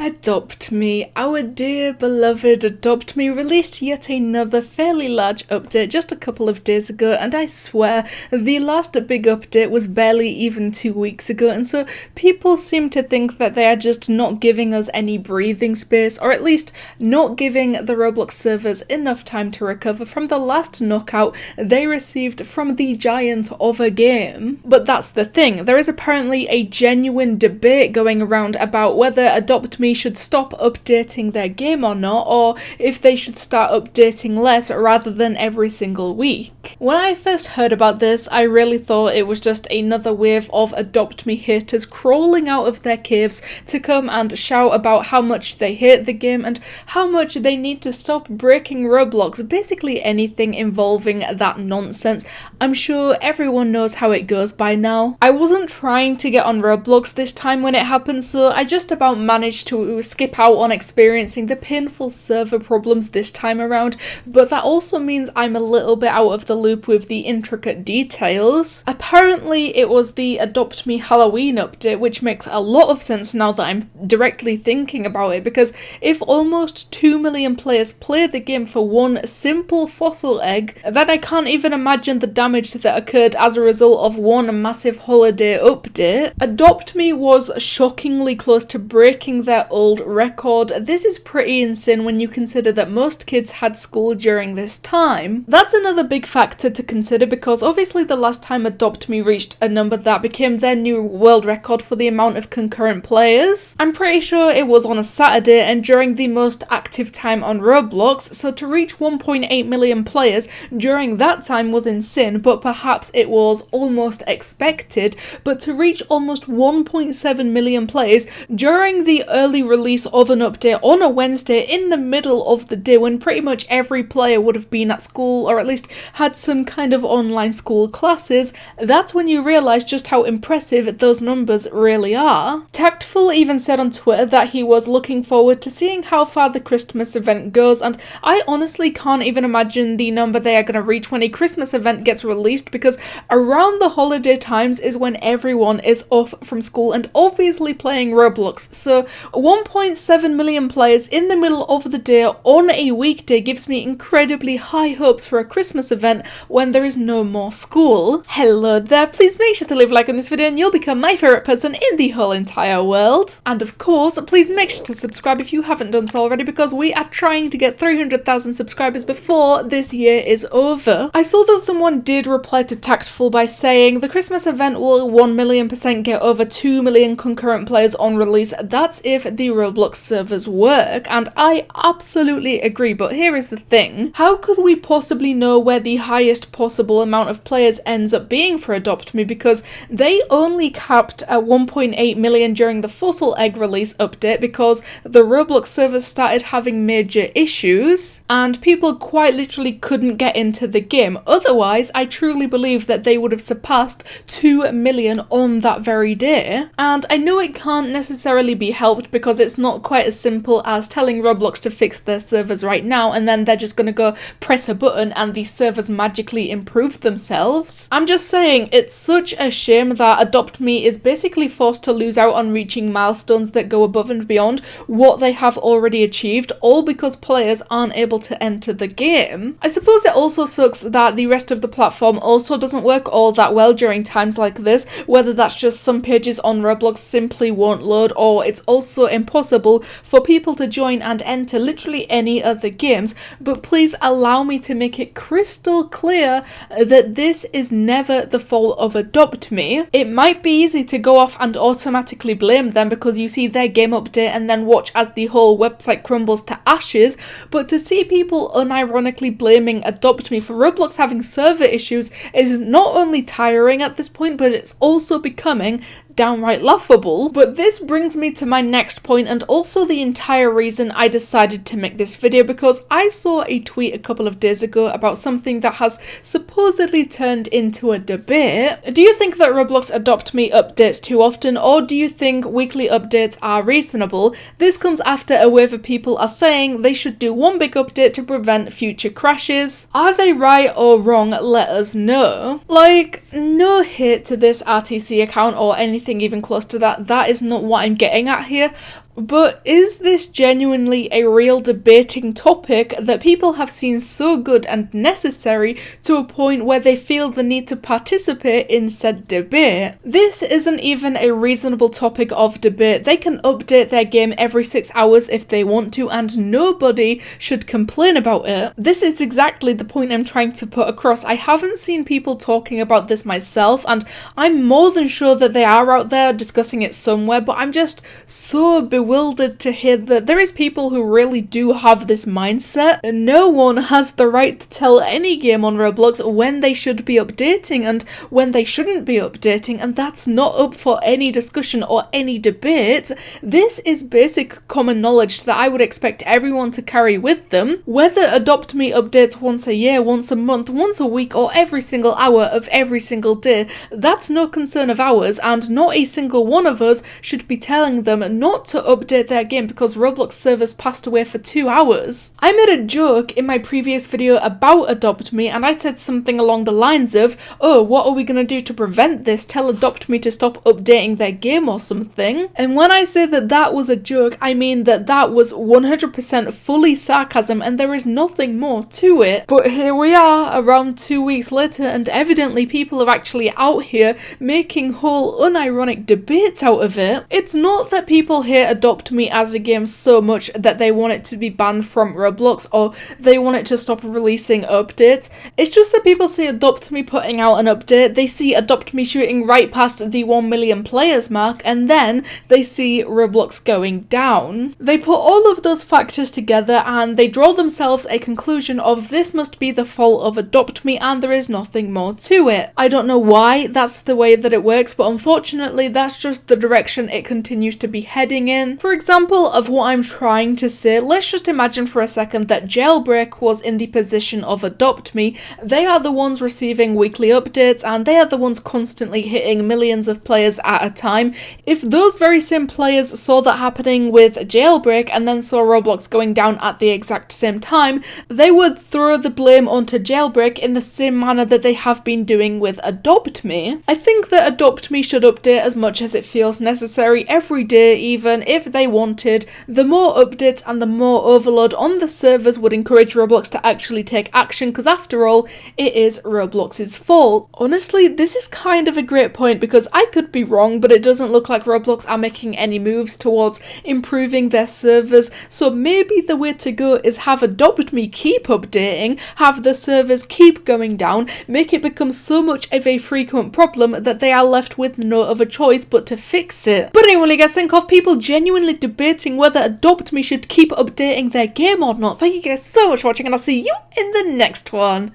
Adopt Me, our dear beloved Adopt Me released yet another fairly large update just a couple of days ago, and I swear the last big update was barely even 2 weeks ago, and so people seem to think that they are just not giving us any breathing space, or at least not giving the Roblox servers enough time to recover from the last knockout they received from the giant of a game. But that's the thing, there is apparently a genuine debate going around about whether Adopt Me should stop updating their game or not, or if they should start updating less rather than every single week. When I first heard about this, I really thought it was just another wave of Adopt Me haters crawling out of their caves to come and shout about how much they hate the game and how much they need to stop breaking Roblox, basically anything involving that nonsense. I'm sure everyone knows how it goes by now. I wasn't trying to get on Roblox this time when it happened, so I just about managed to skip out on experiencing the painful server problems this time around, but that also means I'm a little bit out of the loop with the intricate details. Apparently it was the Adopt Me Halloween update, which makes a lot of sense now that I'm directly thinking about it, because if almost 2 million players play the game for one simple fossil egg, then I can't even imagine the damage that occurred as a result of one massive holiday update. Adopt Me was shockingly close to breaking their old record. This is pretty insane when you consider that most kids had school during this time. That's another big factor to consider, because obviously the last time Adopt Me reached a number that became their new world record for the amount of concurrent players, I'm pretty sure it was on a Saturday and during the most active time on Roblox, so to reach 1.8 million players during that time was insane, but perhaps it was almost expected. But to reach almost 1.7 million players during the early release of an update on a Wednesday in the middle of the day when pretty much every player would have been at school or at least had some kind of online school classes, that's when you realise just how impressive those numbers really are. Tactful even said on Twitter that he was looking forward to seeing how far the Christmas event goes, and I honestly can't even imagine the number they are going to reach when a Christmas event gets released, because around the holiday times is when everyone is off from school and obviously playing Roblox, so 1.7 million players in the middle of the day on a weekday gives me incredibly high hopes for a Christmas event when there is no more school. Hello there, please make sure to leave a like on this video and you'll become my favourite person in the whole entire world. And of course, please make sure to subscribe if you haven't done so already, because we are trying to get 300,000 subscribers before this year is over. I saw that someone did reply to Tactful by saying the Christmas event will 1,000,000% get over 2 million concurrent players on release. That's if the Roblox servers work, and I absolutely agree, but here is the thing. How could we possibly know where the highest possible amount of players ends up being for Adopt Me, because they only capped at 1.8 million during the Fossil Egg release update because the Roblox servers started having major issues and people quite literally couldn't get into the game. Otherwise, I truly believe that they would have surpassed 2 million on that very day. And I know it can't necessarily be helped because it's not quite as simple as telling Roblox to fix their servers right now and then they're just gonna go press a button and the servers magically improve themselves. I'm just saying, it's such a shame that Adopt Me is basically forced to lose out on reaching milestones that go above and beyond what they have already achieved, all because players aren't able to enter the game. I suppose it also sucks that the rest of the platform also doesn't work all that well during times like this, whether that's just some pages on Roblox simply won't load, or it's also impossible for people to join and enter literally any other games. But please allow me to make it crystal clear that this is never the fault of Adopt Me. It might be easy to go off and automatically blame them because you see their game update and then watch as the whole website crumbles to ashes, but to see people unironically blaming Adopt Me for Roblox having server issues is not only tiring at this point, but it's also becoming downright laughable. But this brings me to my next point, and also the entire reason I decided to make this video, because I saw a tweet a couple of days ago about something that has supposedly turned into a debate. Do you think that Roblox Adopt Me updates too often, or do you think weekly updates are reasonable? This comes after a wave of people are saying they should do one big update to prevent future crashes. Are they right or wrong? Let us know. Like, no hate to this RTC account or anything even close to that. That is not what I'm getting at here. But is this genuinely a real debating topic that people have seen so good and necessary to a point where they feel the need to participate in said debate? This isn't even a reasonable topic of debate. They can update their game every 6 hours if they want to, and nobody should complain about it. This is exactly the point I'm trying to put across. I haven't seen people talking about this myself, and I'm more than sure that they are out there discussing it somewhere, but I'm just so bewildered to hear that there is people who really do have this mindset. No one has the right to tell any game on Roblox when they should be updating and when they shouldn't be updating, and that's not up for any discussion or any debate. This is basic common knowledge that I would expect everyone to carry with them. Whether Adopt Me updates once a year, once a month, once a week, or every single hour of every single day, that's no concern of ours, and not a single one of us should be telling them not to update their game because Roblox servers passed away for 2 hours. I made a joke in my previous video about Adopt Me, and I said something along the lines of, oh, what are we gonna do to prevent this? Tell Adopt Me to stop updating their game or something. And when I say that that was a joke, I mean that that was 100% fully sarcasm, and there is nothing more to it. But here we are, around 2 weeks later, and evidently people are actually out here making whole unironic debates out of it. It's not that people here Adopt Me as a game so much that they want it to be banned from Roblox or they want it to stop releasing updates. It's just that people see Adopt Me putting out an update, they see Adopt Me shooting right past the 1 million players mark, and then they see Roblox going down. They put all of those factors together and they draw themselves a conclusion of this must be the fault of Adopt Me and there is nothing more to it. I don't know why that's the way that it works, but unfortunately that's just the direction it continues to be heading in. For example of what I'm trying to say, let's just imagine for a second that Jailbreak was in the position of Adopt Me. They are the ones receiving weekly updates and they are the ones constantly hitting millions of players at a time. If those very same players saw that happening with Jailbreak and then saw Roblox going down at the exact same time, they would throw the blame onto Jailbreak in the same manner that they have been doing with Adopt Me. I think that Adopt Me should update as much as it feels necessary every day, even if they wanted. The more updates and the more overload on the servers would encourage Roblox to actually take action, because after all, it is Roblox's fault. Honestly, this is kind of a great point because I could be wrong, but it doesn't look like Roblox are making any moves towards improving their servers, so maybe the way to go is have Adopt Me keep updating, have the servers keep going down, make it become so much of a frequent problem that they are left with no other choice but to fix it. But anyway, what do you guys think of people genuinely debating whether Adopt Me should keep updating their game or not? Thank you guys so much for watching, and I'll see you in the next one.